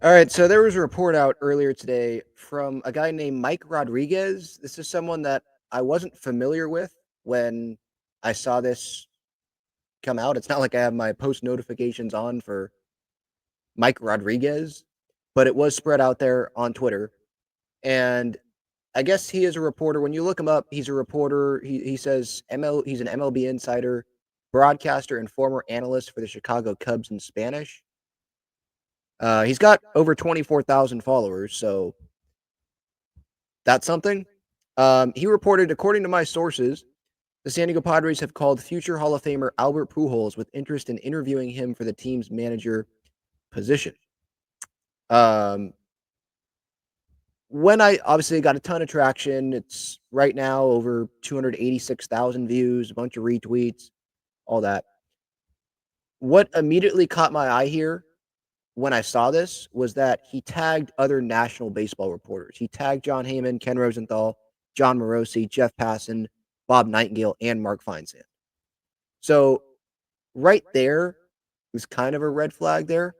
All right, so there was a report out earlier today from a guy named Mike Rodriguez. This is someone that I wasn't familiar with when I saw this come out. It's not like I have my post notifications on for Mike Rodriguez, but it was spread out there on Twitter. And I guess he is a reporter. When you look him up, he's a reporter. He says he's an MLB insider, broadcaster, and former analyst for the Chicago Cubs in Spanish. He's got over 24,000 followers, so that's something. He reported, according to my sources, the San Diego Padres have called future Hall of Famer Albert Pujols with interest in interviewing him for the team's manager position. Um, when I obviously got a ton of traction, it's right now over 286,000 views, a bunch of retweets, all that. What immediately caught my eye here when I saw this was that he tagged other national baseball reporters. He tagged John Heyman, Ken Rosenthal, John Morosi, Jeff Passan, Bob Nightingale, and Mark Feinsand. So right there was kind of a red flag there.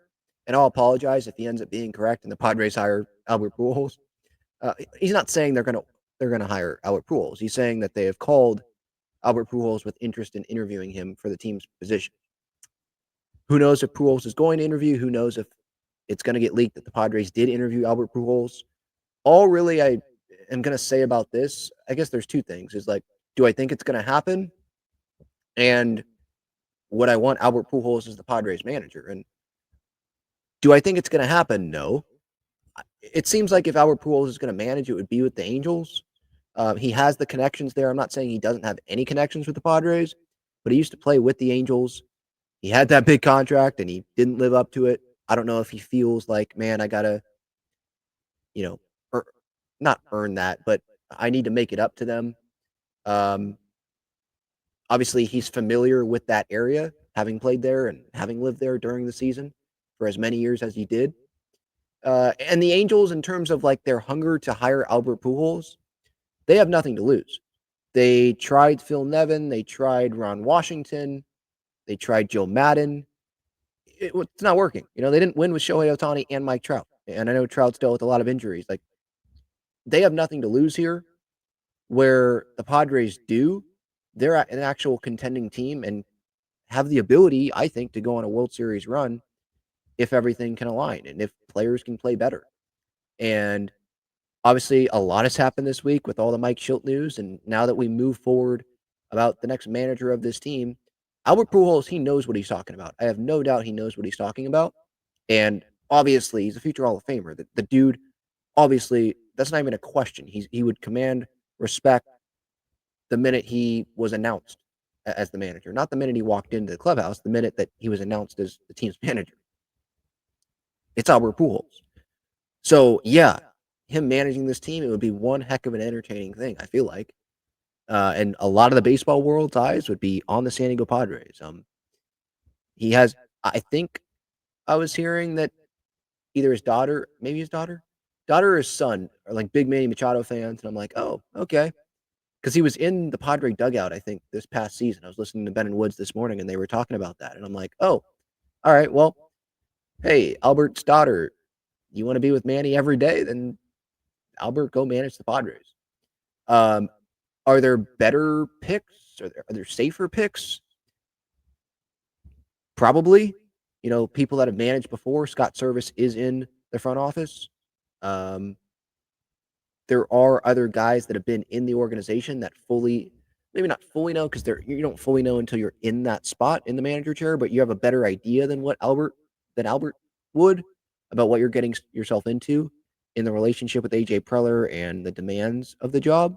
And I'll apologize if he ends up being correct and the Padres hire Albert Pujols. He's not saying they're gonna hire Albert Pujols. He's saying that they have called Albert Pujols with interest in interviewing him for the team's position. Who knows if Pujols is going to interview? Who knows if it's going to get leaked that the Padres did interview Albert Pujols? All really I am going to say about this, I guess there's two things. Is like, do I think it's going to happen? And would I want Albert Pujols as the Padres manager? And do I think it's going to happen? No. It seems like if Albert Pujols is going to manage, it would be with the Angels. He has the connections there. I'm not saying he doesn't have any connections with the Padres, but he used to play with the Angels. He had that big contract and he didn't live up to it. I don't know if he feels like, man, I gotta, you know, not earn that, but I need to make it up to them. Um, Obviously, he's familiar with that area, having played there and having lived there during the season for as many years as he did. And the Angels, in terms of like their hunger to hire Albert Pujols, they have nothing to lose. They tried Phil Nevin, they tried Ron Washington, they tried Joe Madden. It's not working. They didn't win with Shohei Ohtani and Mike Trout. And I know Trout's dealt with a lot of injuries. Like, they have nothing to lose here, where the Padres do. They're an actual contending team and have the ability, I think, to go on a World Series run if everything can align and if players can play better. And obviously, a lot has happened this week with all the Mike Schilt news. And now that we move forward about the next manager of this team, Albert Pujols, he knows what he's talking about. I have no doubt he knows what he's talking about. And obviously, he's a future Hall of Famer. The dude, obviously, that's not even a question. He would command respect the minute he was announced as the manager, not the minute he walked into the clubhouse, the minute that he was announced as the team's manager. It's Albert Pujols. So, yeah, him managing this team, it would be one heck of an entertaining thing, I feel like. And a lot of the baseball world's eyes would be on the San Diego Padres. He has, I think I was hearing that either his daughter, maybe his daughter or his son are like big Manny Machado fans. And I'm like, oh, okay. Because he was in the Padre dugout, I think, this past season. I was listening to Ben and Woods this morning and they were talking about that. And I'm like, oh, all right, well, hey, Albert's daughter, you want to be with Manny every day? Then Albert, go manage the Padres. Um, are there better picks? Are there safer picks? Probably. People that have managed before. Scott Service is in the front office. Um, there are other guys that have been in the organization that maybe not fully know, because you don't fully know until you're in that spot in the manager chair, but you have a better idea than Albert would about what you're getting yourself into in the relationship with AJ Preller and the demands of the job,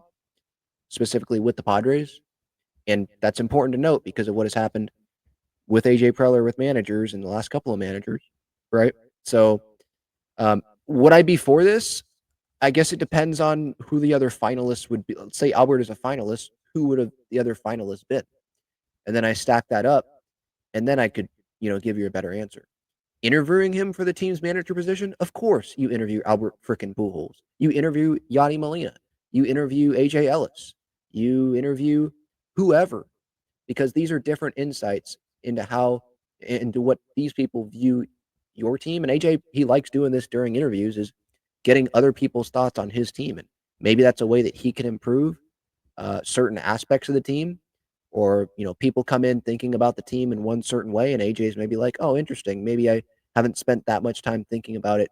specifically with the Padres. And that's important to note because of what has happened with AJ Preller with managers and the last couple of managers, right? So, would I be for this? I guess it depends on who the other finalists would be. Let's say Albert is a finalist. Who would have the other finalists been? And then I stack that up, and then I could, give you a better answer. Interviewing him for the team's manager position, of course, you interview Albert frickin' Pujols. You interview Yadi Molina. You interview AJ Ellis. You interview whoever, because these are different insights into what these people view, your team. And AJ, he likes doing this during interviews, is getting other people's thoughts on his team. And maybe that's a way that he can improve certain aspects of the team. Or, people come in thinking about the team in one certain way, and AJ's maybe like, oh, interesting. Maybe I haven't spent that much time thinking about it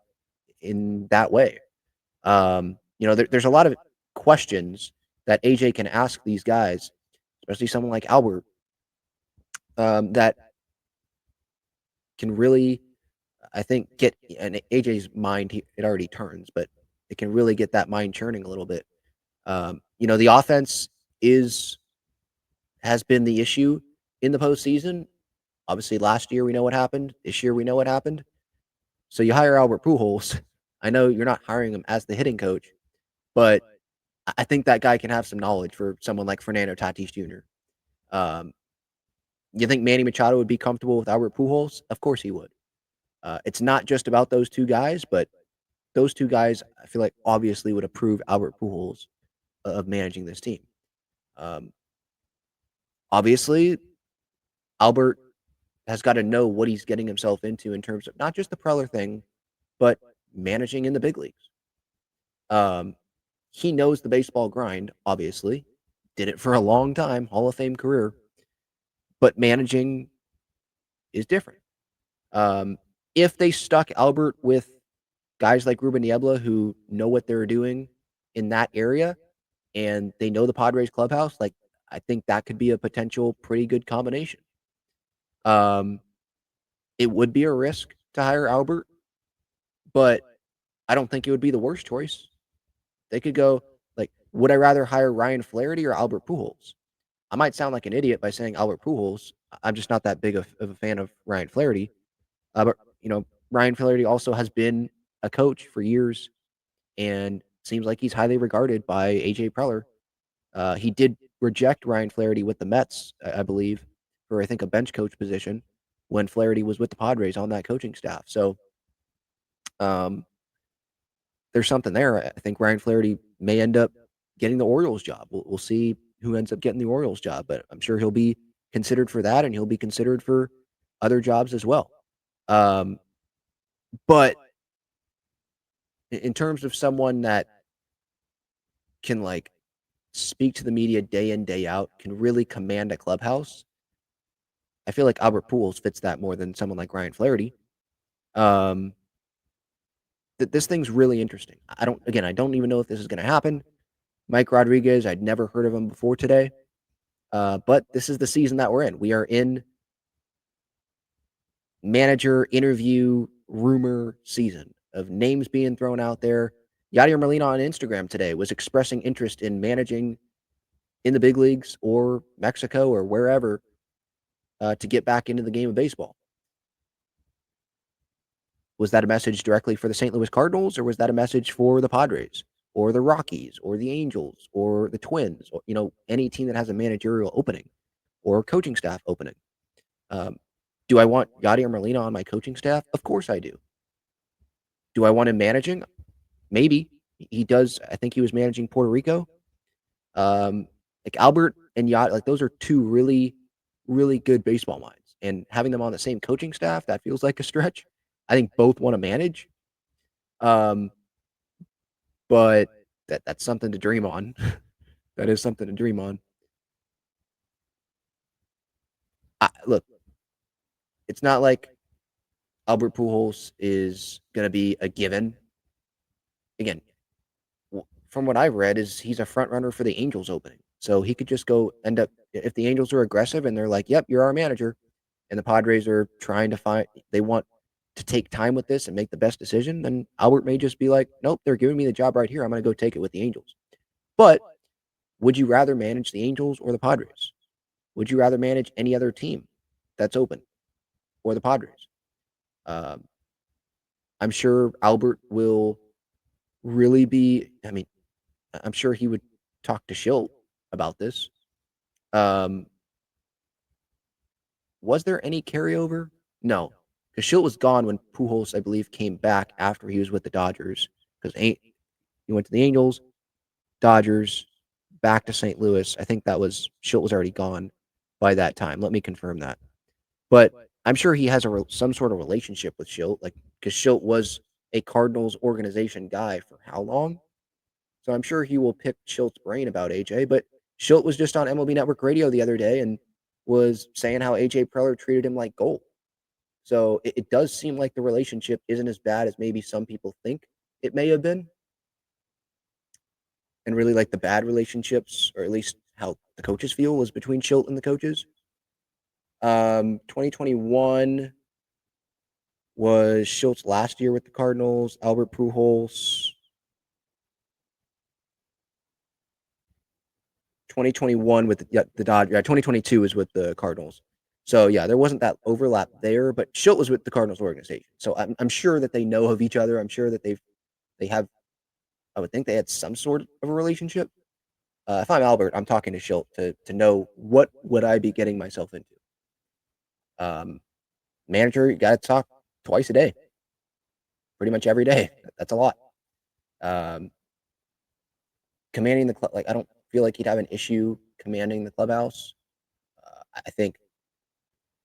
in that way. There's a lot of questions that AJ can ask these guys, especially someone like Albert, that can really, I think, get and AJ's mind. It already turns, but it can really get that mind churning a little bit. The offense is has been the issue in the postseason. Obviously, last year we know what happened. This year we know what happened. So you hire Albert Pujols. I know you're not hiring him as the hitting coach, but I think that guy can have some knowledge for someone like Fernando Tatis Jr. Um, you think Manny Machado would be comfortable with Albert Pujols? Of course he would. It's not just about those two guys, but those two guys, I feel like, obviously would approve Albert Pujols of managing this team. Um, Obviously, Albert has got to know what he's getting himself into in terms of not just the Preller thing, but managing in the big leagues. Um, he knows the baseball grind, obviously, did it for a long time, Hall of Fame career, but managing is different. Um, if they stuck Albert with guys like Ruben Niebla who know what they're doing in that area and they know the Padres clubhouse, like, I think that could be a potential pretty good combination. Um, it would be a risk to hire Albert, but I don't think it would be the worst choice. They could go like, would I rather hire Ryan Flaherty or Albert Pujols? I might sound like an idiot by saying Albert Pujols. I'm just not that big of a fan of Ryan Flaherty. But Ryan Flaherty also has been a coach for years and seems like he's highly regarded by AJ Preller. He did reject Ryan Flaherty with the Mets, I believe, for I think a bench coach position when Flaherty was with the Padres on that coaching staff. So um, there's something there. I think Ryan Flaherty may end up getting the Orioles job. We'll see who ends up getting the Orioles job, but I'm sure he'll be considered for that, and he'll be considered for other jobs as well. But in terms of someone that can like speak to the media day in day out, can really command a clubhouse, I feel like Albert Pujols fits that more than someone like Ryan Flaherty. Um, this thing's really interesting. I don't even know if this is going to happen. Mike Rodriguez, I'd never heard of him before today. But this is the season that we're in. We are in manager interview rumor season of names being thrown out there. Yadier Molina on Instagram today was expressing interest in managing in the big leagues or Mexico or wherever to get back into the game of baseball. Was that a message directly for the St. Louis Cardinals, or was that a message for the Padres or the Rockies or the Angels or the Twins, or any team that has a managerial opening or coaching staff opening? Do I want Yadier Molina on my coaching staff? Of course I do. Do I want him managing? Maybe. He does. I think he was managing Puerto Rico. Like Albert and Yadier, like those are two really, really good baseball minds. And having them on the same coaching staff, that feels like a stretch. I think both want to manage. Um, but that's something to dream on. That is something to dream on. Look, it's not like Albert Pujols is going to be a given. Again, from what I've read, is he's a front runner for the Angels opening. So he could just go end up, if the Angels are aggressive and they're like, yep, you're our manager, and the Padres are trying to they want to take time with this and make the best decision, then Albert may just be like, nope, they're giving me the job right here. I'm going to go take it with the Angels. But would you rather manage the Angels or the Padres? Would you rather manage any other team that's open or the Padres? Um, I'm sure Albert will really be, I'm sure he would talk to Schilt about this. Was there any carryover? No, because Schilt was gone when Pujols, I believe, came back after he was with the Dodgers. Because he went to the Angels, Dodgers, back to St. Louis. I think that was Schilt was already gone by that time. Let me confirm that. But I'm sure he has some sort of relationship with Schilt, like because Schilt was a Cardinals organization guy for how long? So I'm sure he will pick Schilt's brain about AJ. But Schilt was just on MLB Network Radio the other day and was saying how AJ Preller treated him like gold. So it does seem like the relationship isn't as bad as maybe some people think it may have been. And really, like the bad relationships, or at least how the coaches feel, was between Schilt and the coaches. 2021 was Schilt's last year with the Cardinals. Albert Pujols. 2021 with the Dodgers. Yeah, 2022 is with the Cardinals. So yeah, there wasn't that overlap there, but Schilt was with the Cardinals organization. So I'm sure that they know of each other. I'm sure that they have. I would think they had some sort of a relationship. If I'm Albert, I'm talking to Schilt to know what would I be getting myself into. Um, Manager, you got to talk twice a day, pretty much every day. That's a lot. Um, Commanding the club, like I don't feel like he'd have an issue commanding the clubhouse. I think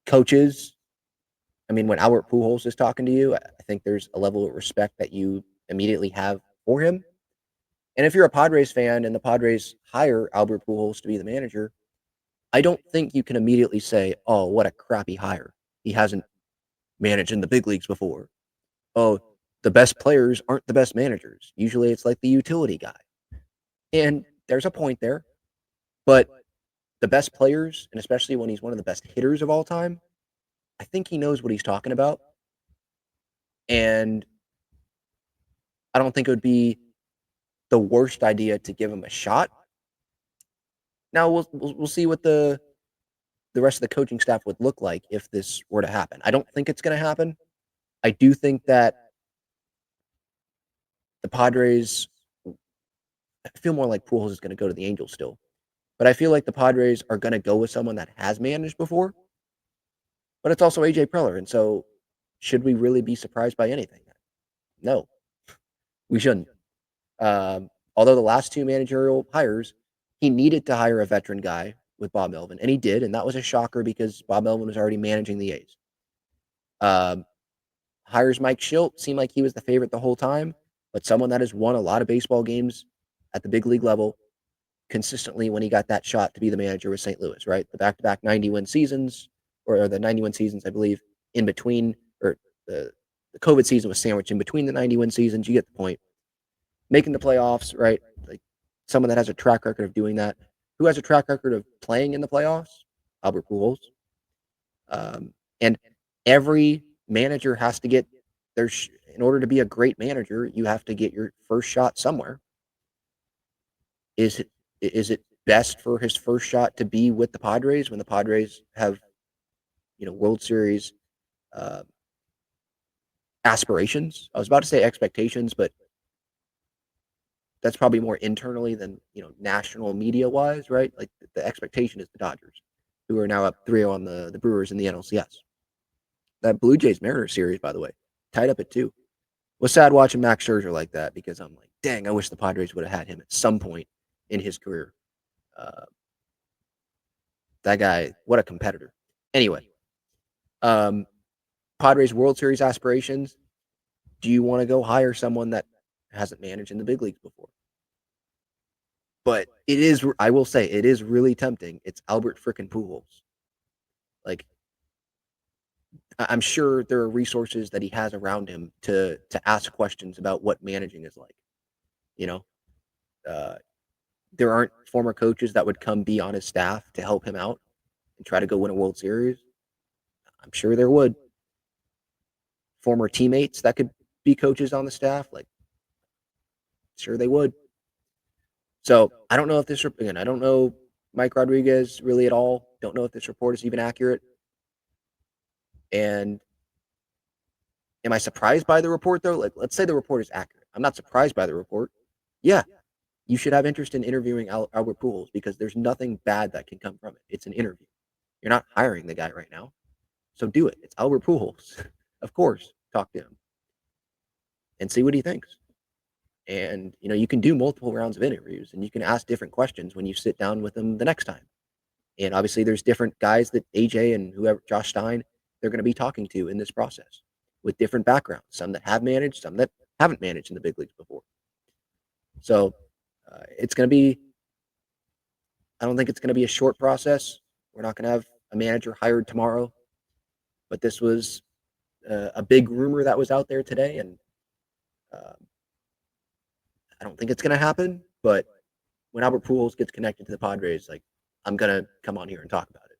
coaches. I mean, when Albert Pujols is talking to you, I think there's a level of respect that you immediately have for him. And if you're a Padres fan and the Padres hire Albert Pujols to be the manager, I don't think you can immediately say, "Oh, what a crappy hire. He hasn't managed in the big leagues before." Oh, the best players aren't the best managers. Usually it's like the utility guy. And there's a point there, but the best players, and especially when he's one of the best hitters of all time, I think he knows what he's talking about. And I don't think it would be the worst idea to give him a shot. Now we'll see what the rest of the coaching staff would look like if this were to happen. I don't think it's going to happen. I do think that the Padres, I feel more like Pujols is going to go to the Angels still, but I feel like the Padres are going to go with someone that has managed before. But it's also AJ Preller, and so should we really be surprised by anything? No, we shouldn't. Although the last two managerial hires, he needed to hire a veteran guy with Bob Melvin, and he did, and that was a shocker because Bob Melvin was already managing the A's. Um, Hires Mike Schilt, seemed like he was the favorite the whole time, but someone that has won a lot of baseball games at the big league level consistently when he got that shot to be the manager with St. Louis, right? The back-to-back 90-win seasons, or the 90-win seasons, I believe, in between, or the COVID season was sandwiched in between the 90-win seasons. You get the point. Making the playoffs, right? Like someone that has a track record of doing that. Who has a track record of playing in the playoffs? Albert Pujols. And every manager has to get in order to be a great manager, you have to get your first shot somewhere. Is it best for his first shot to be with the Padres when the Padres have, World Series uh, aspirations? I was about to say expectations, but that's probably more internally than national media wise, right? Like the expectation is the Dodgers, who are now up 3-0 on the Brewers in the NLCS. That Blue Jays Mariners series, by the way, tied up at 2. Was sad watching Max Scherzer like that because I'm like, dang, I wish the Padres would have had him at some point in his career. Uh, that guy, what a competitor. Anyway, um, Padres World Series aspirations. Do you want to go hire someone that hasn't managed in the big leagues before? But it is, I will say, it is really tempting. It's Albert frickin' Pujols. Like, I'm sure there are resources that he has around him to ask questions about what managing is like. You know, uh, there aren't former coaches that would come be on his staff to help him out and try to go win a World Series. I'm sure there would. Former teammates that could be coaches on the staff, like, sure they would. So I don't know if this, again, I don't know Mike Rodriguez really at all. Don't know if this report is even accurate. And am I surprised by the report, though? Like, let's say the report is accurate. I'm not surprised by the report. Yeah, you should have interest in interviewing Albert Pujols because there's nothing bad that can come from it. It's an interview. You're not hiring the guy right now. So do it. It's Albert Pujols. Of course, talk to him and see what he thinks. And, you can do multiple rounds of interviews and you can ask different questions when you sit down with him the next time. And obviously, there's different guys that AJ and whoever, Josh Stein, they're going to be talking to in this process with different backgrounds, some that have managed, some that haven't managed in the big leagues before. So it's going to be, I don't think it's going to be a short process. We're not going to have a manager hired tomorrow, but this was a big rumor that was out there today, and uh, I don't think it's going to happen. But when Albert Pujols gets connected to the Padres, like I'm gonna come on here and talk about it.